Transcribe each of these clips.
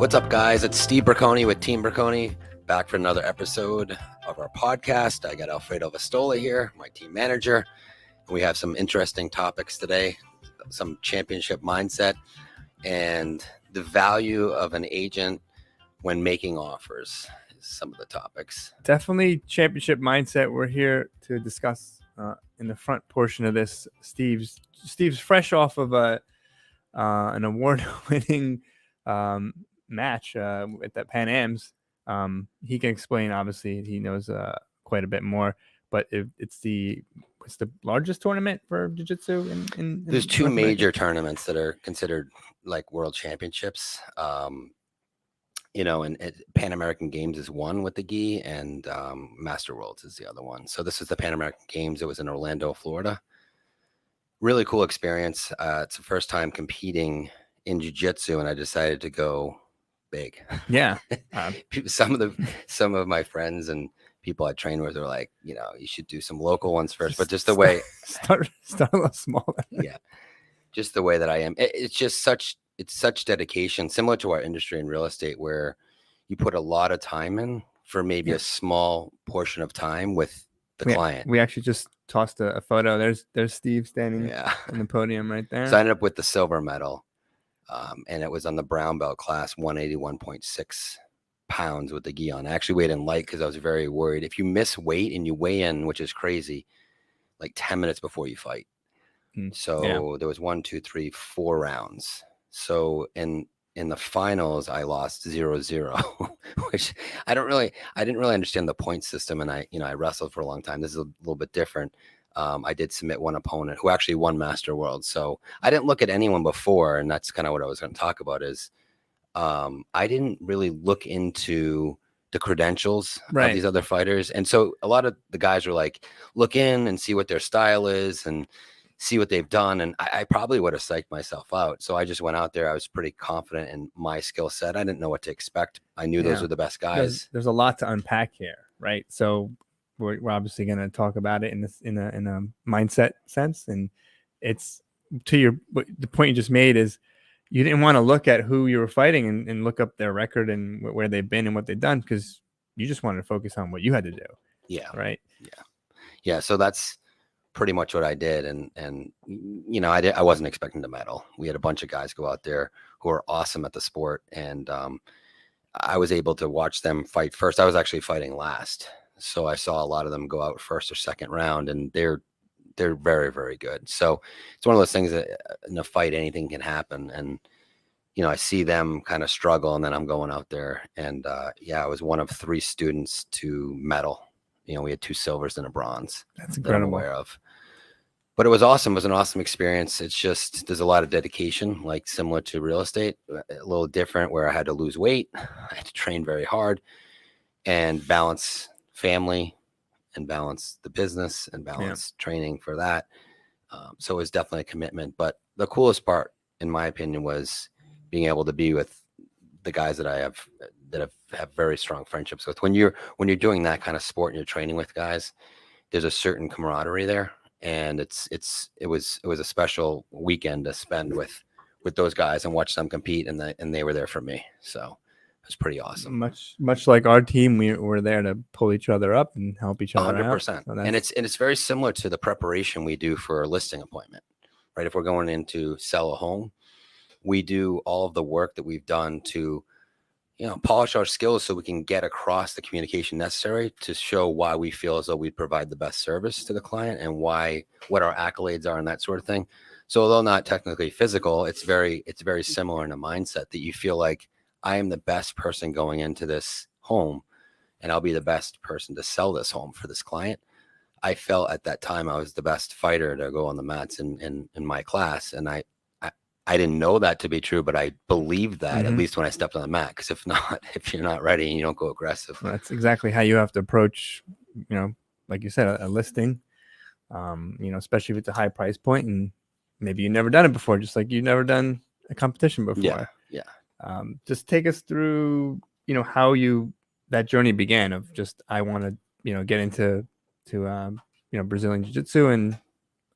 What's up, guys? It's Steve Braconi with Team Braconi, back for another episode of our podcast. I got Alfredo Vastola here, my team manager. We have some interesting topics today, some championship mindset, and the value of an agent when making offers is some of the topics. Definitely championship mindset. We're here to discuss in the front portion of this. Steve's fresh off of an award-winning match at the Pan Am's. He can explain. Obviously, he knows quite a bit more. But it's the largest tournament for jiu-jitsu in There's two North major America? tournaments that are considered like world championships. And Pan American Games is one with the gi, and Master Worlds is the other one. So this is the Pan American Games. It was in Orlando, Florida. Really cool experience. It's the first time competing in jiu-jitsu, and I decided to go big. Yeah. Some of my friends and people I train with are like, you should do some local ones first. But just the way start a little smaller. Yeah, just the way that I am. It's such dedication, similar to our industry in real estate, where you put a lot of time in for maybe a small portion of time with the client. We actually just tossed a photo. There's Steve standing on the podium right there. So I ended up with the silver medal, and it was on the brown belt class, 181.6 pounds with the gi on. I actually weighed in light because I was very worried. If you miss weight and you weigh in, which is crazy, like 10 minutes before you fight. So there was 4 rounds. So in the finals, I lost 0-0, which I didn't really understand the point system. And I wrestled for a long time. This is a little bit different. I did submit one opponent who actually won Master World. So I didn't look at anyone before. And that's kind of what I was going to talk about is I didn't really look into the credentials of these other fighters. And so a lot of the guys were like, look in and see what their style is and see what they've done. And I probably would have psyched myself out. So I just went out there. I was pretty confident in my skill set. I didn't know what to expect. I knew those were the best guys. There's a lot to unpack here, right? So we're obviously going to talk about it in a mindset sense. And it's the point you just made is you didn't want to look at who you were fighting and look up their record and where they've been and what they've done, because you just wanted to focus on what you had to do. Yeah. Right. Yeah. So that's pretty much what I did. And I wasn't expecting to medal. We had a bunch of guys go out there who are awesome at the sport. And I was able to watch them fight first. I was actually fighting last. So I saw a lot of them go out first or second round, and they're very, very good. So it's one of those things that in a fight, anything can happen. And, I see them kind of struggle, and then I'm going out there. And I was one of 3 students to medal. We had 2 silvers and a bronze. That's incredible. That I'm aware of. But it was awesome. It was an awesome experience. It's just, there's a lot of dedication, like similar to real estate, a little different, where I had to lose weight. I had to train very hard and balance family and balance the business and balance training for that. So it was definitely a commitment. But the coolest part, in my opinion, was being able to be with the guys that I have very strong friendships with. When you're doing that kind of sport and you're training with guys, there's a certain camaraderie there. And it was a special weekend to spend with those guys and watch them compete, and they were there for me. So it was pretty awesome. Much like our team, we were there to pull each other up and help each other 100%. out. So and it's very similar to the preparation we do for a listing appointment, right? If we're going in to sell a home, we do all of the work that we've done to polish our skills so we can get across the communication necessary to show why we feel as though we provide the best service to the client and what our accolades are and that sort of thing. So although not technically physical, it's very similar in a mindset that you feel like I am the best person going into this home, and I'll be the best person to sell this home for this client. I felt at that time I was the best fighter to go on the mats in my class. And I didn't know that to be true, but I believed that at least when I stepped on the mat. Because if you're not ready and you don't go aggressive, that's exactly how you have to approach, like you said, a listing, especially if it's a high price point and maybe you've never done it before, just like you've never done a competition before. Yeah. Just take us through, how that journey began of just, I want to, get into Brazilian Jiu-Jitsu, and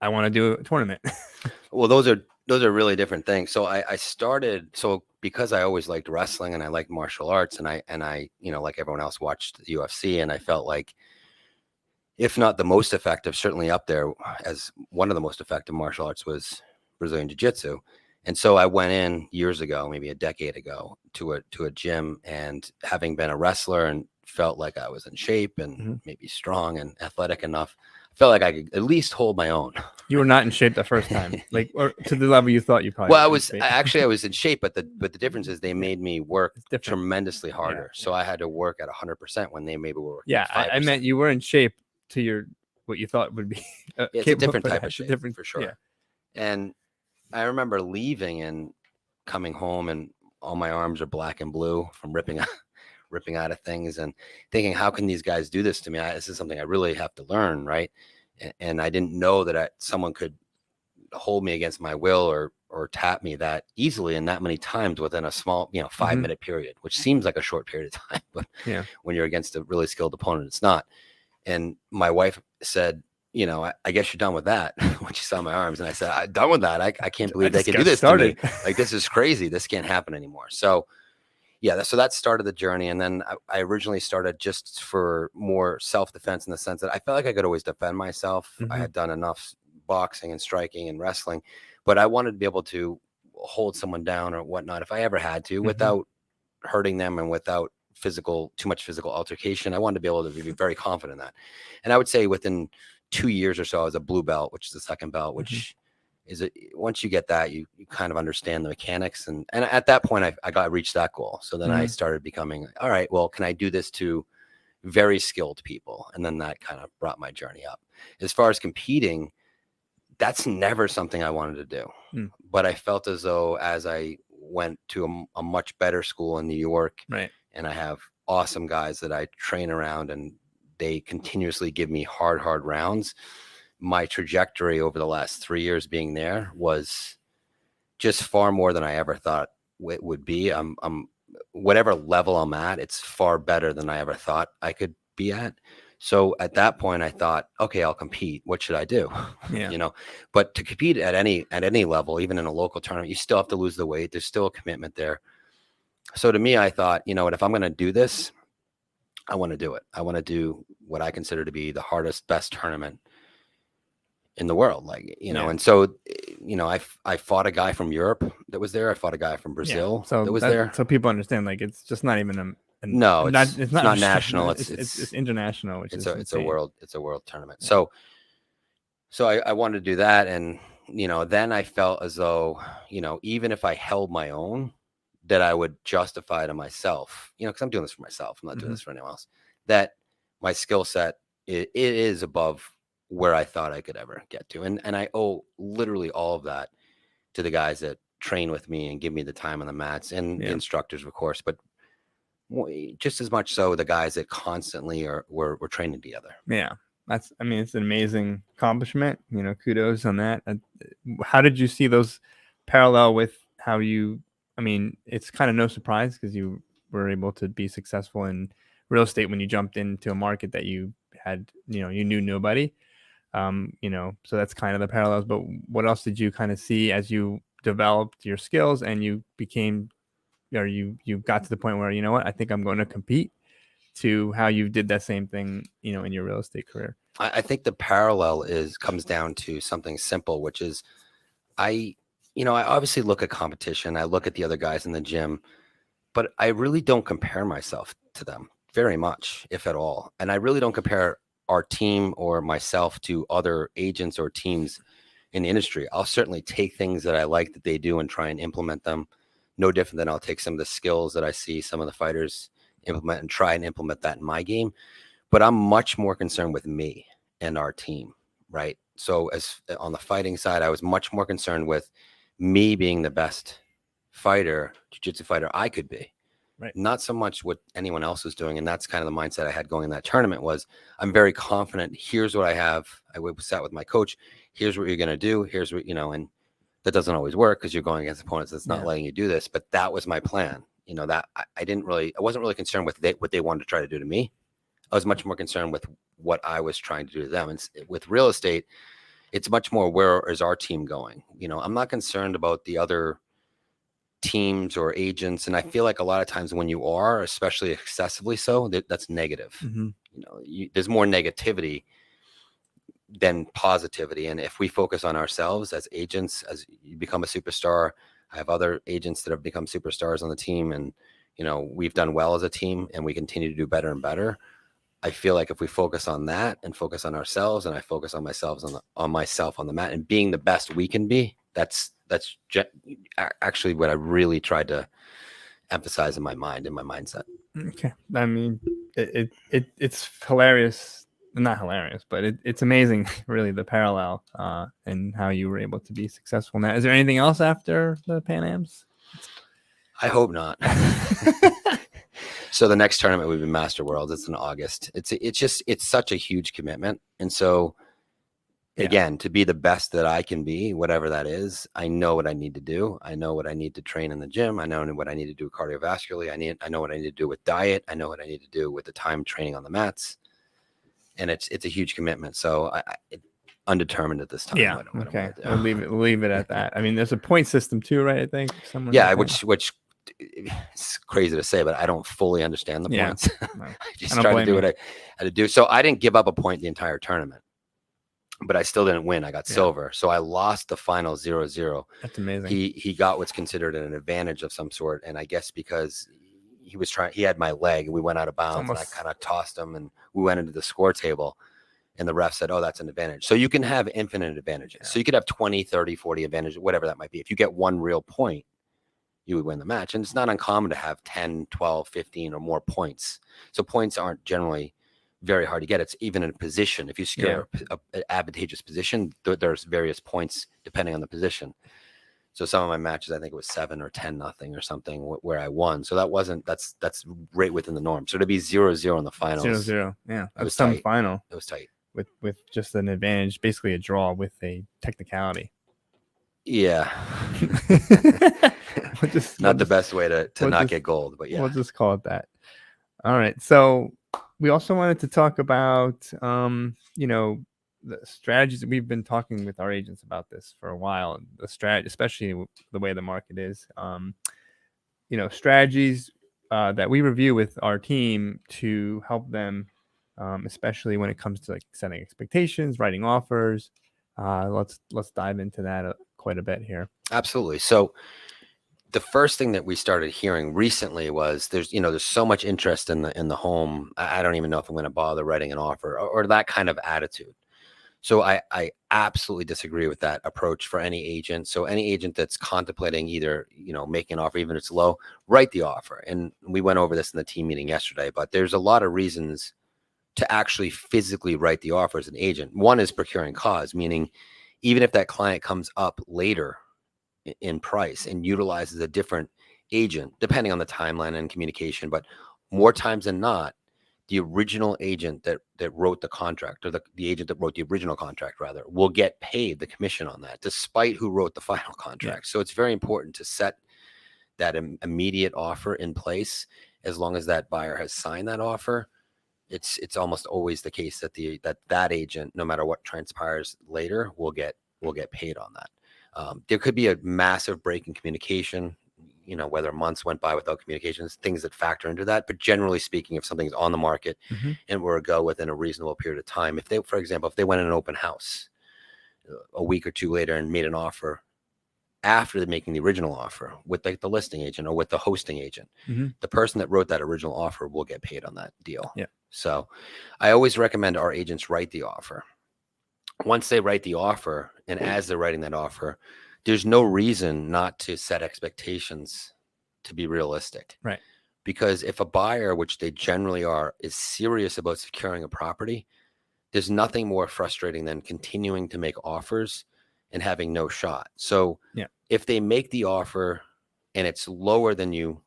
I want to do a tournament. Well, those are really different things. So I started, so because I always liked wrestling and I liked martial arts, and I, like everyone else, watched the UFC, and I felt like, if not the most effective, certainly up there as one of the most effective martial arts was Brazilian Jiu-Jitsu. And so I went in years ago, maybe a decade ago, to a gym, and having been a wrestler and felt like I was in shape and maybe strong and athletic enough, I felt like I could at least hold my own. You were not in shape the first time, like, or to the level you thought you probably. Well, I was in shape, but the difference is they made me work tremendously harder. Yeah. So I had to work at 100% when they maybe were working. Yeah, I meant you were in shape to what you thought would be. It's a different type of shape, different, for sure. Yeah. And I remember leaving and coming home, and all my arms are black and blue from ripping out of things, and thinking, how can these guys do this to me? This is something I really have to learn, right? And I didn't know that someone could hold me against my will or tap me that easily and that many times within a small 5-minute period, which seems like a short period of time, but when you're against a really skilled opponent, it's not. And my wife said, I guess you're done with that, when she saw my arms. And I said, I'm done with that. I can't believe they can do this to me. Like, this is crazy. This can't happen anymore. So yeah, so that started the journey. And then I originally started just for more self-defense, in the sense that I felt like I could always defend myself. I had done enough boxing and striking and wrestling, but I wanted to be able to hold someone down or whatnot if I ever had to, without hurting them and without too much physical altercation. I wanted to be able to be very confident in that. And I would say within 2 years or so, I was a blue belt, which is the second belt, which is once you get that, you kind of understand the mechanics. And at that point, I reached that goal. So then I started becoming, all right, well, can I do this to very skilled people? And then that kind of brought my journey up. As far as competing, that's never something I wanted to do. But I felt as though, as I went to a much better school in New York, right, and I have awesome guys that I train around, and they continuously give me hard rounds. My trajectory over the last 3 years being there was just far more than I ever thought it would be. I'm whatever level I'm at, it's far better than I ever thought I could be at. So at that point, I thought, okay, I'll compete. What should I do? Yeah. But to compete at any level, even in a local tournament, you still have to lose the weight. There's still a commitment there. So to me, I thought, what, if I'm going to do this, I want to do it. I want to do what I consider to be the hardest, best tournament in the world. And so, I fought a guy from Europe that was there. I fought a guy from Brazil that was there. So people understand, like, it's just not even no, it's not national. It's international, which it's a world tournament. Yeah. So I wanted to do that. And, then I felt as though, even if I held my own, that I would justify to myself, because I'm doing this for myself. I'm not doing this for anyone else, that my skill set, it is above where I thought I could ever get to. And I owe literally all of that to the guys that train with me and give me the time on the mats, and the instructors, of course, but just as much so the guys that constantly we're training together. Yeah. It's an amazing accomplishment, kudos on that. How did you see those parallel with how you, it's kind of no surprise, because you were able to be successful in real estate when you jumped into a market that you had, you knew nobody, so that's kind of the parallels. But what else did you kind of see as you developed your skills and you became, or you got to the point where, I think I'm going to compete, to how you did that same thing, in your real estate career? I think the parallel comes down to something simple, which is I obviously look at competition. I look at the other guys in the gym, but I really don't compare myself to them very much, if at all. And I really don't compare our team or myself to other agents or teams in the industry. I'll certainly take things that I like that they do and try and implement them. No different than I'll take some of the skills that I see some of the fighters implement and try and implement that in my game. But I'm much more concerned with me and our team, right? So as on the fighting side, I was much more concerned with me being the best fighter, jiu-jitsu fighter I could be. Right. Not so much what anyone else was doing. And that's kind of the mindset I had going in that tournament. Was I'm very confident. Here's what I have. I sat with my coach. Here's what you're going to do. Here's what, and that doesn't always work, because you're going against opponents that's not letting you do this. But that was my plan. That I wasn't really concerned with what they wanted to try to do to me. I was much more concerned with what I was trying to do to them. And with real estate, it's much more, where is our team going? I'm not concerned about the other teams or agents, and I feel like a lot of times when you are, especially excessively so, that's negative. Mhm. You know, there's more negativity than positivity. And if we focus on ourselves as agents, as you become a superstar, I have other agents that have become superstars on the team, and you know, we've done well as a team, and we continue to do better and better. I feel like if we focus on that and focus on ourselves, and I focus on myself on the mat and being the best we can be, that's actually what I really tried to emphasize in my mind, in my mindset. Okay. I mean, it's hilarious. Not hilarious, but it's amazing, really, the parallel and how you were able to be successful now. Is there anything else after the Pan Ams? I hope not. So the next tournament would be Master Worlds. It's in August. It's such a huge commitment. And so again, to be the best that I can be, whatever that is, I know what I need to do. I know what I need to train in the gym. I know what I need to do cardiovascularly. I know what I need to do with diet. I know what I need to do with the time training on the mats. And it's a huge commitment. So undetermined at this time. Yeah. Okay. We'll leave it at that. I mean, there's a point system too, right? I think. Which it's crazy to say, but I don't fully understand the points. No, I just try to do what I had to do. So I didn't give up a point the entire tournament, but I still didn't win. I got silver. So I lost the final 0-0. That's amazing. He got what's considered an advantage of some sort. And I guess because he had my leg and we went out of bounds and I kind of tossed him and we went into the score table and the ref said, oh, that's an advantage. So you can have infinite advantages. So you could have 20, 30, 40 advantages, whatever that might be. If you get one real point, you would win the match. And it's not uncommon to have 10, 12, 15 or more points. So points aren't generally very hard to get. It's even in a position. If you secure an advantageous position, there's various points depending on the position. So some of my matches, I think it was 7 or 10-0 or something where I won. So that's right within the norm. So to be 0-0 in the finals. 0-0. Yeah. It was some final. It was tight. With just an advantage, basically a draw with a technicality. Yeah. Not the best way to not get gold, but yeah. We'll just call it that. All right. So we also wanted to talk about, the strategies. We've been talking with our agents about this for a while. The strategy, especially the way the market is, strategies that we review with our team to help them, especially when it comes to like setting expectations, writing offers. Let's dive into that quite a bit here. Absolutely. So the first thing that we started hearing recently was there's so much interest in the home. I don't even know if I'm going to bother writing an offer or that kind of attitude. So I absolutely disagree with that approach for any agent. So any agent that's contemplating either, making an offer, even if it's low, write the offer. And we went over this in the team meeting yesterday, but there's a lot of reasons to actually physically write the offer as an agent. One is procuring cause, meaning even if that client comes up later in price and utilizes a different agent, depending on the timeline and communication, but more times than not, the original agent that wrote the contract, or the agent that wrote the original contract rather, will get paid the commission on that, despite who wrote the final contract. So it's very important to set that immediate offer in place. As long as that buyer has signed that offer, it's almost always the case that that agent, no matter what transpires later, will get paid on that. There could be a massive break in communication, whether months went by without communications, things that factor into that. But generally speaking, if something's on the market and were to go within a reasonable period of time, for example, if they went in an open house a week or two later and made an offer after making the original offer with like the listing agent or with the hosting agent, the person that wrote that original offer will get paid on that deal. Yeah. So I always recommend our agents write the offer. Once they write the offer, and as they're writing that offer, there's no reason not to set expectations to be realistic. Right. Because if a buyer, which they generally are, is serious about securing a property, there's nothing more frustrating than continuing to make offers and having no shot. So if they make the offer and it's lower than you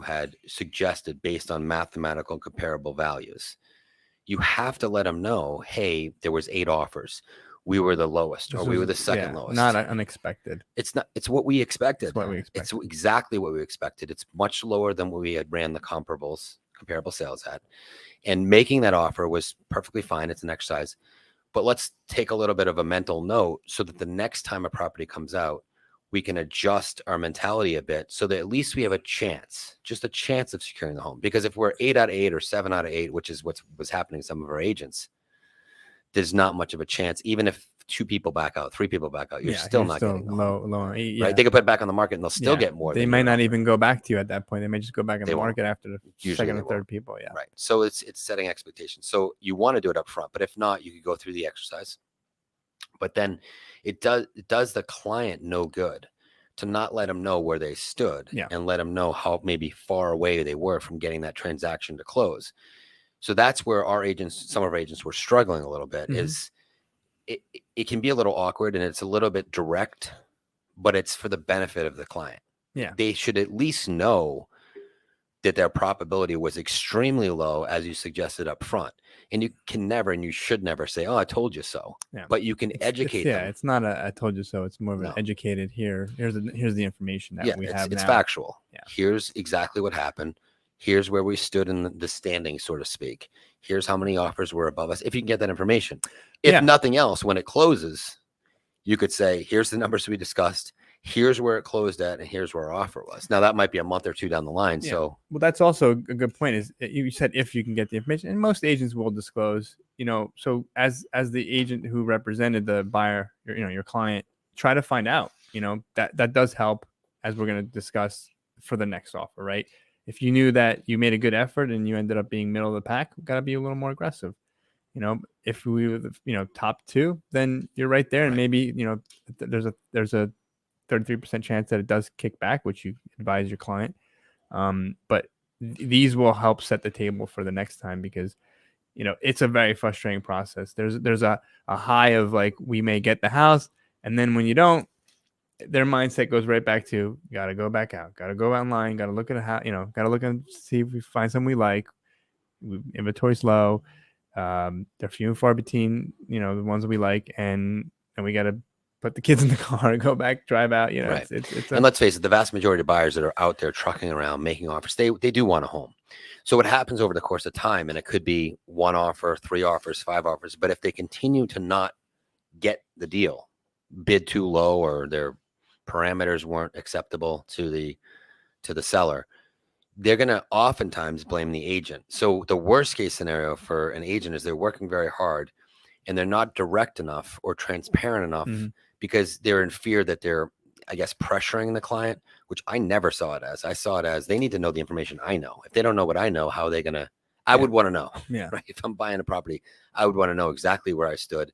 had suggested based on mathematical comparable values, you have to let them know, hey, there was 8 offers. We were the lowest, or we were the second lowest. Not unexpected. It's what we expected. It's exactly what we expected. It's much lower than what we had ran the comparable sales at. And making that offer was perfectly fine. It's an exercise. But let's take a little bit of a mental note so that the next time a property comes out, we can adjust our mentality a bit so that at least we have a chance, just a chance of securing the home. Because if we're 8 out of 8 or 7 out of 8, which is what was happening to some of our agents, there's not much of a chance. Even if 2 people back out, 3 people back out, you're still not getting the home, low, right? They could put it back on the market and they'll still get more. They might not even go back to you at that point. They may just go back in the market after the second or third people. Yeah. Right. So it's setting expectations. So you want to do it up front, but if not, you could go through the exercise. But then it does the client no good to not let them know where they stood and let them know how maybe far away they were from getting that transaction to close. So that's where some of our agents were struggling a little bit. Is it can be a little awkward and it's a little bit direct, but it's for the benefit of the client. Yeah. They should at least know that their probability was extremely low, as you suggested up front. And you can never, and you should never say, "Oh, I told you so." Yeah. But you can educate them. Yeah, it's not a "I told you so." It's more of an educated. Here's the information that we have. It's factual. Yeah. Here's exactly what happened. Here's where we stood in the standing, so to speak. Here's how many offers were above us. If you can get that information, if nothing else, when it closes, you could say, "Here's the numbers we discussed. Here's where it closed at, and here's where our offer was." Now that might be a month or 2 down the line. Yeah. So, well, that's also a good point. Is you said if you can get the information, and most agents will disclose. So as the agent who represented the buyer, your client, try to find out. That does help, as we're going to discuss for the next offer, right? If you knew that you made a good effort and you ended up being middle of the pack, we've got to be a little more aggressive. If we were top 2, then you're right there, and maybe there's a 33% chance that it does kick back, which you advise your client. But these will help set the table for the next time, because it's a very frustrating process. There's a high of like, we may get the house, and then when you don't, their mindset goes right back to, gotta go back out, gotta go online, gotta look at a house, gotta look and see if we find something we like. Inventory's low. They're few and far between, the ones that we like, and we gotta put the kids in the car and go back, drive out. Right. And let's face it, the vast majority of buyers that are out there trucking around making offers, they do want a home. So what happens over the course of time, and it could be 1 offer, 3 offers, 5 offers, but if they continue to not get the deal, bid too low, or their parameters weren't acceptable to the seller, they're going to oftentimes blame the agent. So the worst case scenario for an agent is they're working very hard and they're not direct enough or transparent enough, because they're in fear that they're, I guess, pressuring the client, which I never saw it as. I saw it as, they need to know the information I know. If they don't know what I know, how are they going to, I would want to know. Yeah. Right? If I'm buying a property, I would want to know exactly where I stood.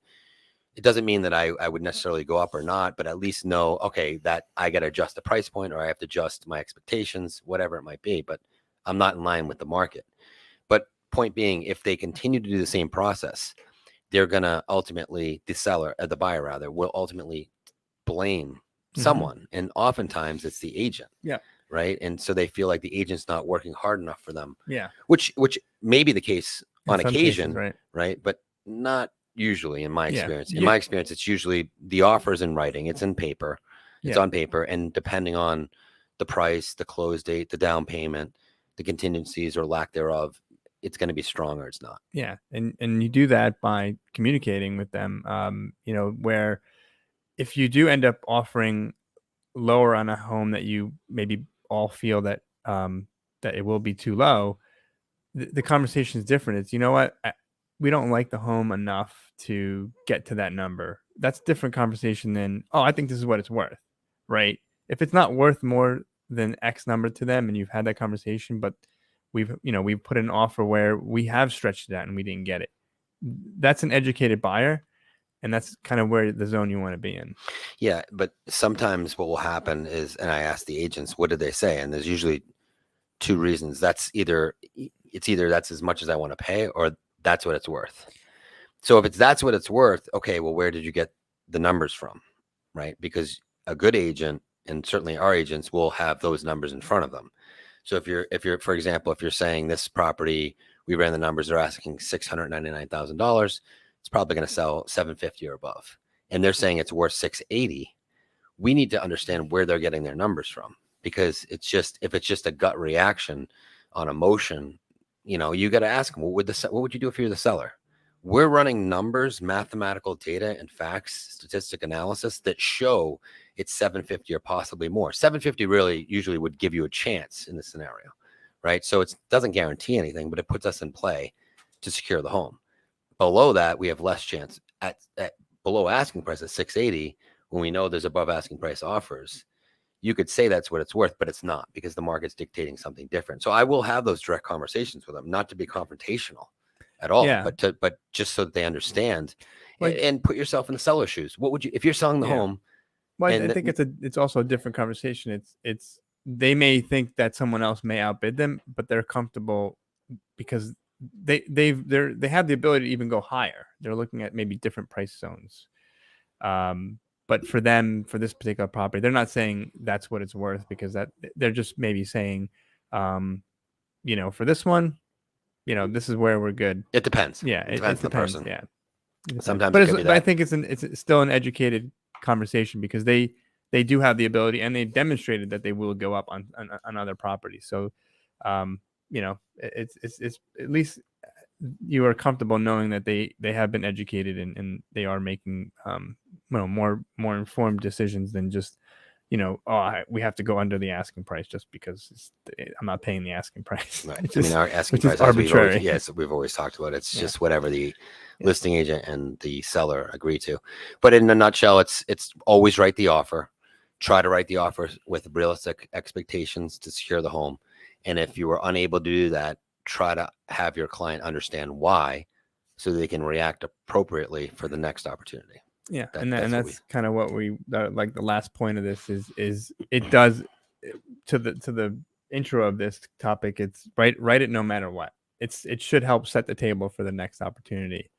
It doesn't mean that I would necessarily go up or not, but at least know, okay, that I got to adjust the price point, or I have to adjust my expectations, whatever it might be, but I'm not in line with the market. But point being, if they continue to do the same process, they're going to ultimately, the buyer rather, will ultimately blame someone. And oftentimes it's the agent. Yeah. Right. And so they feel like the agent's not working hard enough for them. Yeah. Which may be the case on occasion, cases, right? But not usually, in my experience. In my experience, it's usually the offer's in writing, it's in paper, it's on paper, and depending on the price, the close date, the down payment, the contingencies or lack thereof, it's going to be strong or it's not. Yeah. And you do that by communicating with them, where if you do end up offering lower on a home that you maybe all feel that that it will be too low, the conversation is different. It's, what, we don't like the home enough to get to that number. That's a different conversation than, oh, I think this is what it's worth, right? If it's not worth more than X number to them, and you've had that conversation, but we've put an offer where we have stretched it out and we didn't get it, that's an educated buyer, and that's kind of where the zone you want to be in. Yeah, but sometimes what will happen is, and I ask the agents, what did they say? And there's usually 2 reasons. It's either that's as much as I want to pay, or that's what it's worth. So if that's what it's worth, okay, well, where did you get the numbers from? Right? Because a good agent, and certainly our agents, will have those numbers in front of them. So if you're, for example, if you're saying this property, we ran the numbers, they're asking $699,000, it's probably going to sell $750 or above, and they're saying it's worth $680. We need to understand where they're getting their numbers from, because if it's just a gut reaction on emotion, you got to ask them, what would you do if you're the seller? We're running numbers, mathematical data, and facts, statistic analysis that show it's 750 or possibly more. 750 really usually would give you a chance in this scenario, right? So it doesn't guarantee anything, but it puts us in play to secure the home. Below that, we have less chance. At below asking price at 680, when we know there's above asking price offers, you could say that's what it's worth, but it's not, because the market's dictating something different. So I will have those direct conversations with them, not to be confrontational at all, Yeah. but just so that they understand, Like- and put yourself in the seller's shoes. What would you, if you're selling the Yeah. home? Well, I And think it's also a different conversation. It's they may think that someone else may outbid them, but they're comfortable because they have the ability to even go higher. They're looking at maybe different price zones. But for them, for this particular property, they're not saying that's what it's worth, because that they're just maybe saying, for this one, this is where we're good. it depends. Yeah, It depends on the person. Yeah, Sometimes but it could be but I that. think it's still an educated conversation, because they do have the ability, and they've demonstrated that they will go up on other properties. So, it's at least you are comfortable knowing that they have been educated, and they are making more informed decisions than just we have to go under the asking price just because I'm not paying the asking price. Right. It's I mean, just- our asking which is price, as arbitrary. we've always talked about. It's Yeah. just whatever the Yeah. listing agent and the seller agree to. But in a nutshell, it's always write the offer. Try to write the offer with realistic expectations to secure the home. And if you were unable to do that, try to have your client understand why, so they can react appropriately for the next opportunity. Yeah, That- and that's what that's kind of what we like. The last point of this is it does to the intro of this topic. It's write it no matter what. It should help set the table for the next opportunity.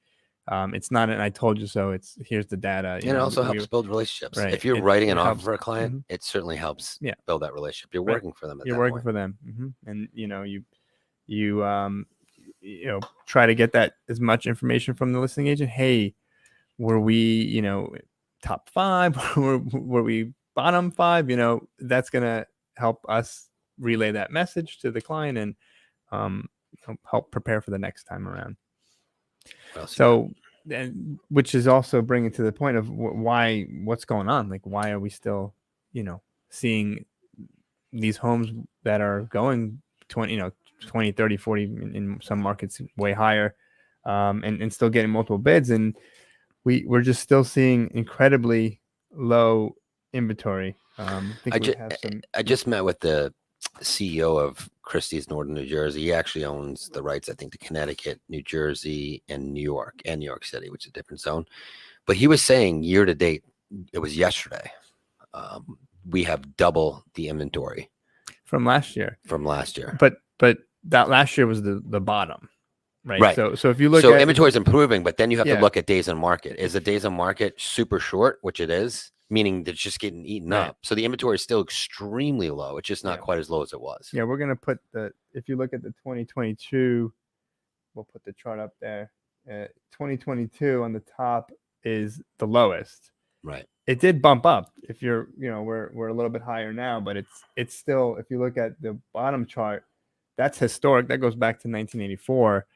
It's not an "I told you so." It's here's the data. And it also helps build relationships. right, If you're it- writing it an offer helps. for a client, Mhm. it certainly helps Yeah. build that relationship. You're Right. working for them at You're that working point. for them, and you try to get that as much information from the listing agent. Hey, were we top 5? were we bottom 5? That's gonna help us relay that message to the client, and help prepare for the next time around. What else you got? So, and which is also bringing to the point of what's going on. Like, why are we still seeing these homes that are going 20, 30, 40 in some markets way higher, and still getting multiple bids, and we're just still seeing incredibly low inventory. I just met with the CEO of Christie's Northern New Jersey. He actually owns the rights, I think, to Connecticut, New Jersey, and New York City, which is a different zone. But he was saying year to date, it was yesterday, we have double the inventory from last year. But that last year was the bottom, right? Right. So if you look So at inventory is improving, but then you have Yeah. to look at days on market. Is the days on market super short, which it is, meaning that it's just getting eaten Right. up. So the inventory is still extremely low. It's just not Yeah. quite as low as it was. Yeah, we're gonna put if you look at the 2022, we'll put the chart up there. 2022 on the top is the lowest. Right. It did bump up. If you're, we're a little bit higher now, but it's still, if you look at the bottom chart, that's historic. That goes back to 1984.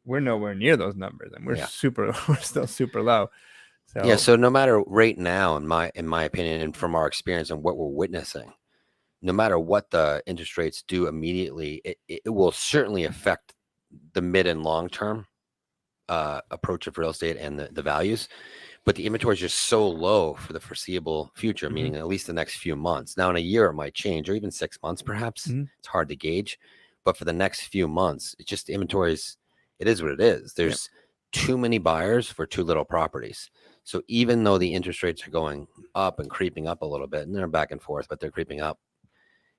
We're nowhere near those numbers, and we're Yeah. we're still super low. So Yeah. So no matter right now, in my opinion, and from our experience and what we're witnessing, no matter what the interest rates do immediately, it will certainly affect the mid and long term approach of real estate and the values. But the inventory is just so low for the foreseeable future, meaning at least the next few months. Now, in a year, it might change, or even 6 months, perhaps. It's hard to gauge. But for the next few months, it's just inventories. It is what it is. There's too many buyers for too little properties. So even though the interest rates are going up and creeping up a little bit, and they're back and forth, but they're creeping up,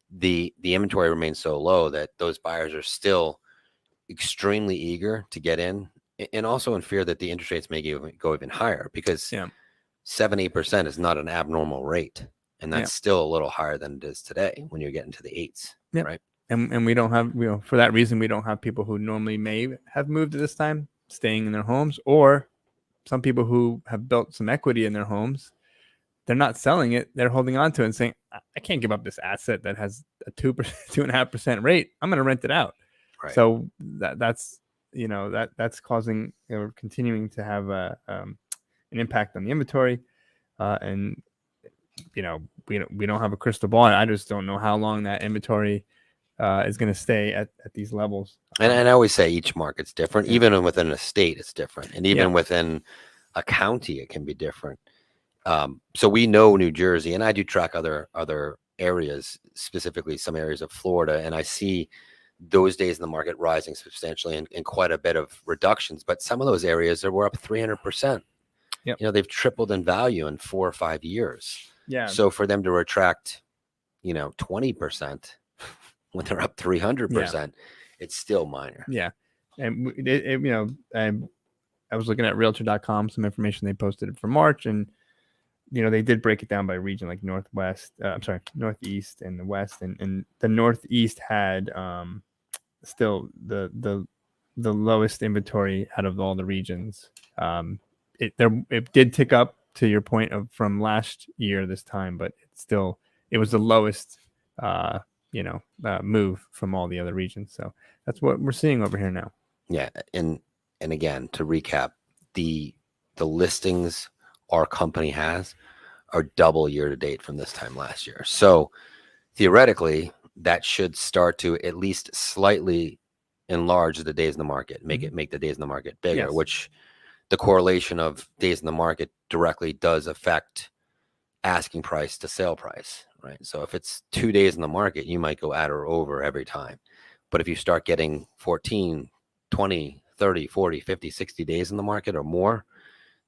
the inventory remains so low that those buyers are still extremely eager to get in, and also in fear that the interest rates may go even higher, because 7-8% is not an abnormal rate, and that's still a little higher than it is today when you're getting to the 8s, right? And we don't have, for that reason, we don't have people who normally may have moved at this time staying in their homes, or some people who have built some equity in their homes. They're not selling it. They're holding on to it and saying, I can't give up this asset that has a 2.5% rate. I'm going to rent it out. Right. So that's that's causing or continuing to have an impact on the inventory, and we don't have a crystal ball. I just don't know how long that inventory is going to stay at these levels. And I always say each market's different. Yeah. Even within a state, it's different, and even Yeah. within a county, it can be different. So we know New Jersey, and I do track other areas, specifically some areas of Florida, and I see those days in the market rising substantially and quite a bit of reductions. But some of those areas were up 300%. Yep. They've tripled in value in 4 or 5 years. Yeah. So for them to retract, 20% when they're up 300%, it's still minor. Yeah. And I was looking at realtor.com, some information they posted for March, and they did break it down by region, like northeast and the west, and the northeast had still the lowest inventory out of all the regions. It did tick up to your point of from last year this time, but it was the lowest move from all the other regions. So that's what we're seeing over here now. Yeah, and again, to recap, the listings our company has are double year to date from this time last year. So theoretically, that should start to at least slightly enlarge the days in the market, make the days in the market bigger, Yes. which the correlation of days in the market directly does affect asking price to sale price, right? So if it's 2 days in the market, you might go at or over every time. But if you start getting 14, 20, 30, 40, 50, 60 days in the market or more,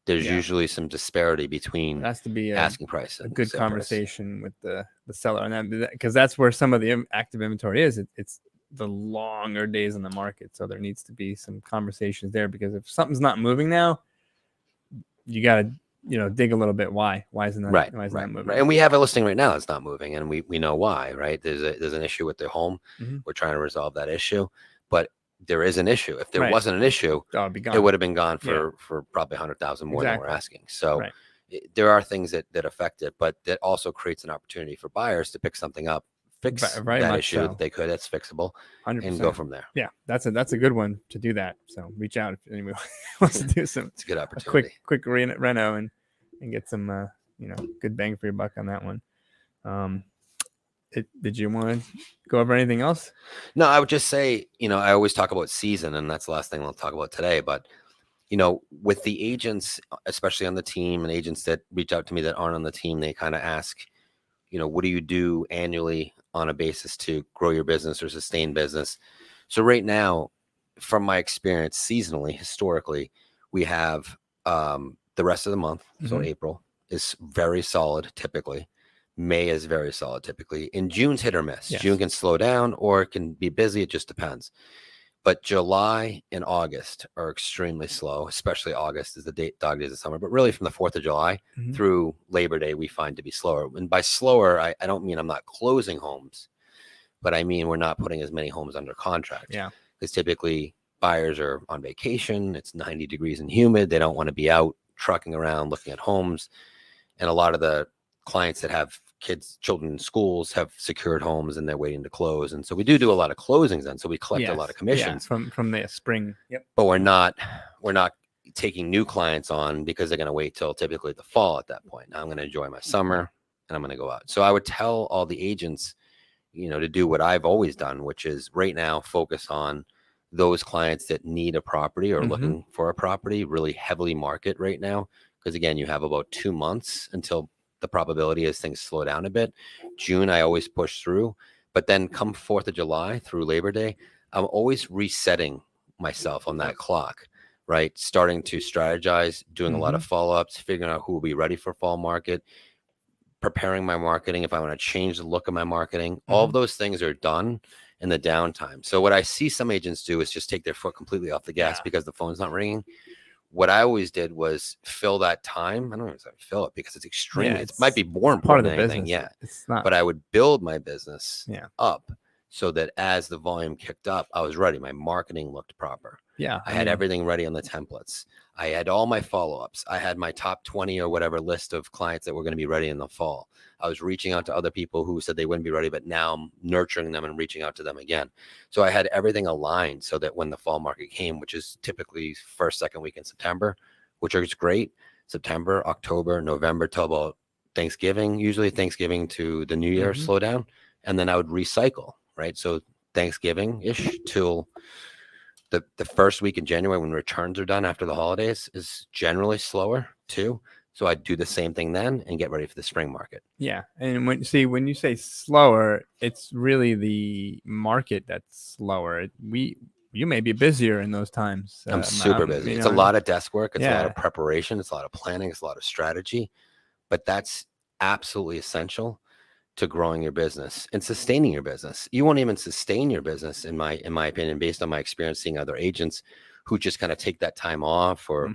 there's usually some disparity between it has to be asking price and a good sale conversation with the seller, and that because that's where some of the active inventory is. It's the longer days in the market, so there needs to be some conversations there, because if something's not moving now, you got to dig a little bit. Why isn't that right, why isn't that moving? Right. And we have a listing right now that's not moving, and we know why, right? There's an issue with the home. We're trying to resolve that issue, but there is an issue. If there wasn't an issue, it'd be gone. It would have been gone for probably 100,000 more than we're asking. So Right. There are things that affect it, but that also creates an opportunity for buyers to pick something up, fix Very that much issue so. that they could, that's fixable, 100%. and go from there. Yeah, that's a good one to do that. So reach out if anyone wants to do It's a good opportunity. quick reno and get some good bang for your buck on that one. Did you want to go over anything else? No, I would just say, I always talk about season, and that's the last thing I'll talk about today. But, with the agents, especially on the team, and agents that reach out to me that aren't on the team, they kind of ask, what do you do annually on a basis to grow your business or sustain business? So right now, from my experience seasonally, historically, we have the rest of the month. So April is very solid typically. May is very solid typically. And June's hit or miss. Yes. June can slow down or it can be busy. It just depends. But July and August are extremely slow, especially August is the dog days of summer. But really from the 4th of July through Labor Day, we find to be slower. And by slower, I don't mean I'm not closing homes, but I mean we're not putting as many homes under contract. Yeah. Because typically buyers are on vacation. It's 90 degrees and humid. They don't want to be out trucking around looking at homes. And a lot of the clients that have children in schools have secured homes and they're waiting to close. And so we do a lot of closings then. So we collect a lot of commissions from the spring. Yep. But we're not taking new clients on because they're going to wait till typically the fall at that point. Now I'm going to enjoy my summer and I'm going to go out. So I would tell all the agents, to do what I've always done, which is right now focus on those clients that need a property or looking for a property, really heavily market right now. Because again, you have about 2 months until the probability is things slow down a bit. June, I always push through, but then come 4th of July through Labor Day, I'm always resetting myself on that clock, right? Starting to strategize, doing a lot of follow-ups, figuring out who will be ready for fall market, preparing my marketing. If I want to change the look of my marketing, all of those things are done in the downtime. So what I see some agents do is just take their foot completely off the gas because the phone's not ringing. What I always did was fill that time. I don't even say fill it because it's extremely, it might be more important than anything. Yeah. It's not. But I would build my business up so that as the volume kicked up, I was ready. My marketing looked proper. Yeah. I had everything ready on the templates. I had all my follow-ups. I had my top 20 or whatever list of clients that were going to be ready in the fall. I was reaching out to other people who said they wouldn't be ready, but now I'm nurturing them and reaching out to them again. So I had everything aligned so that when the fall market came, which is typically first, second week in September, which is great, September, October, November till about Thanksgiving, usually Thanksgiving to the New Year slowdown. And then I would recycle, right? So Thanksgiving-ish till the first week in January, when returns are done after the holidays, is generally slower too. So I do the same thing then and get ready for the spring market. Yeah. And when you say slower, it's really the market that's slower. You may be busier in those times. I'm super busy. It's a lot of desk work. It's a lot of preparation. It's a lot of planning. It's a lot of strategy. But that's absolutely essential to growing your business and sustaining your business. You won't even sustain your business, in my opinion, based on my experience seeing other agents who just kind of take that time off or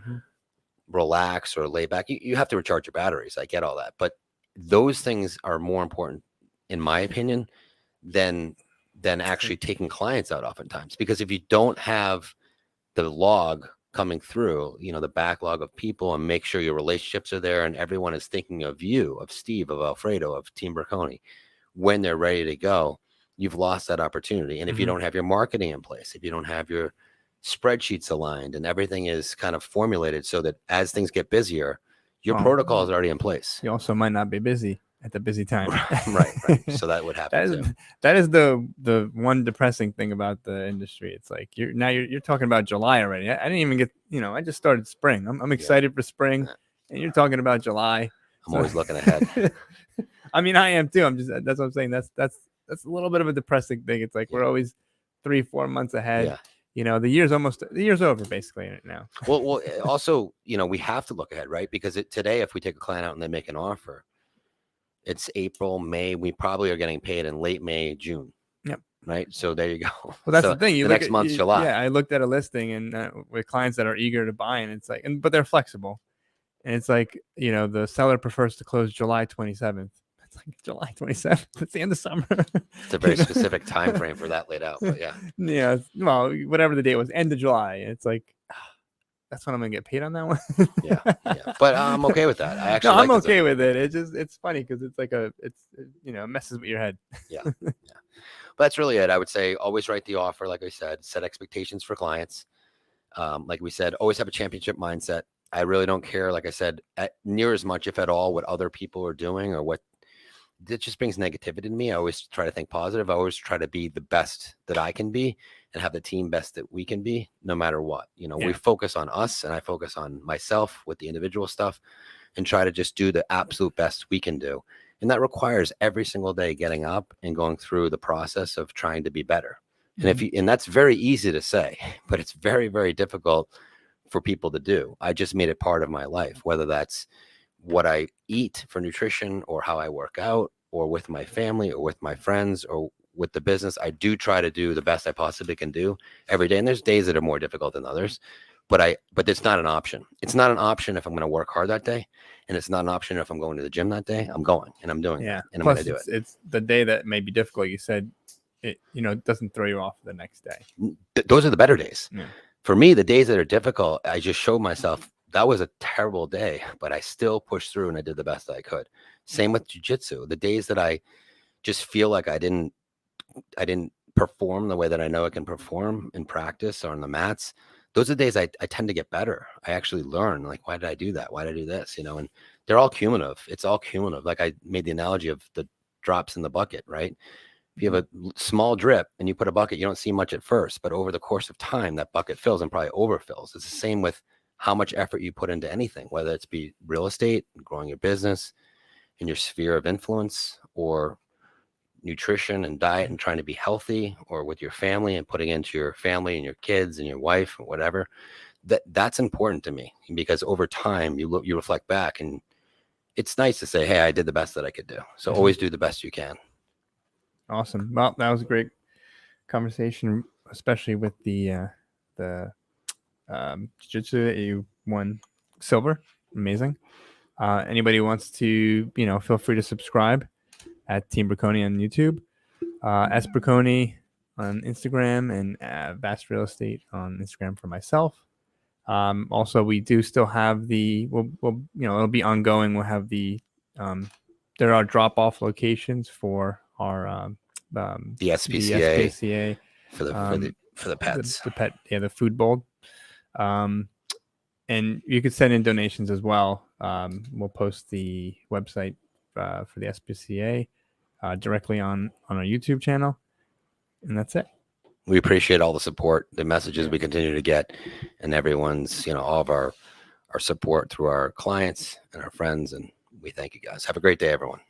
relax or lay back. You have to recharge your batteries. I get all that. But those things are more important, in my opinion, than actually taking clients out oftentimes. Because if you don't have the log coming through, the backlog of people, and make sure your relationships are there and everyone is thinking of you, of Steve, of Alfredo, of Team Braconi, when they're ready to go, you've lost that opportunity. And if you don't have your marketing in place, if you don't have your spreadsheets aligned and everything is kind of formulated so that as things get busier, your protocol is already in place. You also might not be busy at the busy time. Right. So that would happen too. That is the one depressing thing about the industry. It's like you're talking about July already. I didn't even get, I just started spring. I'm excited for spring, and you're talking about July. I'm always looking ahead. I mean, I am too. That's what I'm saying. That's a little bit of a depressing thing. It's like we're always 3-4 months ahead. The year's over basically now. Well, also, we have to look ahead, right? Because today, if we take a client out and they make an offer, it's April, May. We probably are getting paid in late May, June. Yep. Right. So there you go. Well, that's the thing. The next month's July. Yeah, I looked at a listing and with clients that are eager to buy, and it's like, but they're flexible, and it's like, the seller prefers to close July 27th. It's like July 27th. It's the end of summer. It's a very specific time frame for that laid out. But yeah. Yeah. Well, whatever the date was, end of July. It's like, that's when I'm gonna get paid on that one. Yeah. But I'm okay with that. I'm okay with it. It's funny because it's like it messes with your head. Yeah. But that's really it. I would say always write the offer, like I said, set expectations for clients. Like we said, always have a championship mindset. I really don't care, like I said, near as much, if at all, what other people are doing or what. It just brings negativity to me. I always try to think positive. I always try to be the best that I can be and have the team best that we can be, no matter what. We focus on us, and I focus on myself with the individual stuff, and try to just do the absolute best we can do. And that requires every single day getting up and going through the process of trying to be better. And that's very easy to say, but it's very, very difficult for people to do. I just made it part of my life, whether that's what I eat for nutrition or how I work out or with my family or with my friends or with the business. I do try to do the best I possibly can do every day. And there's days that are more difficult than others, but it's not an option. It's not an option if I'm going to work hard that day. And it's not an option if I'm going to the gym that day. I'm going and I'm doing it, and I'm going to do it. It's the day that may be difficult. You said it doesn't throw you off the next day. Those are the better days. Yeah. For me, the days that are difficult, I just show myself that was a terrible day, but I still pushed through and I did the best I could. Same with jiu-jitsu. The days that I just feel like I didn't perform the way that I know I can perform in practice or on the mats, those are the days I tend to get better. I actually learn, like, why did I do that? Why did I do this? And they're all cumulative. It's all cumulative. Like I made the analogy of the drops in the bucket, right? If you have a small drip and you put a bucket, you don't see much at first, but over the course of time, that bucket fills and probably overfills. It's the same with how much effort you put into anything, whether it's be real estate, growing your business in your sphere of influence, or nutrition and diet and trying to be healthy, or with your family and putting into your family and your kids and your wife or whatever. That's important to me, because over time you reflect back, and it's nice to say, hey, I did the best that I could do. So always do the best you can. Awesome. Well, that was a great conversation, especially with the jiu-jitsu that you won silver. Amazing. Anybody who wants to, feel free to subscribe at Team Braconi on YouTube. S Braconi on Instagram, and Vast Real Estate on Instagram for myself. Also, we do still have we'll it'll be ongoing. We'll have there are drop off locations for our The SPCA SPCA for the pets. The food bowl. And you could send in donations as well. We'll post the website for the SPCA directly on our YouTube channel, and that's it. We appreciate all the support, the messages we continue to get, and everyone's, all of our support through our clients and our friends. And we thank you guys. Have a great day, everyone.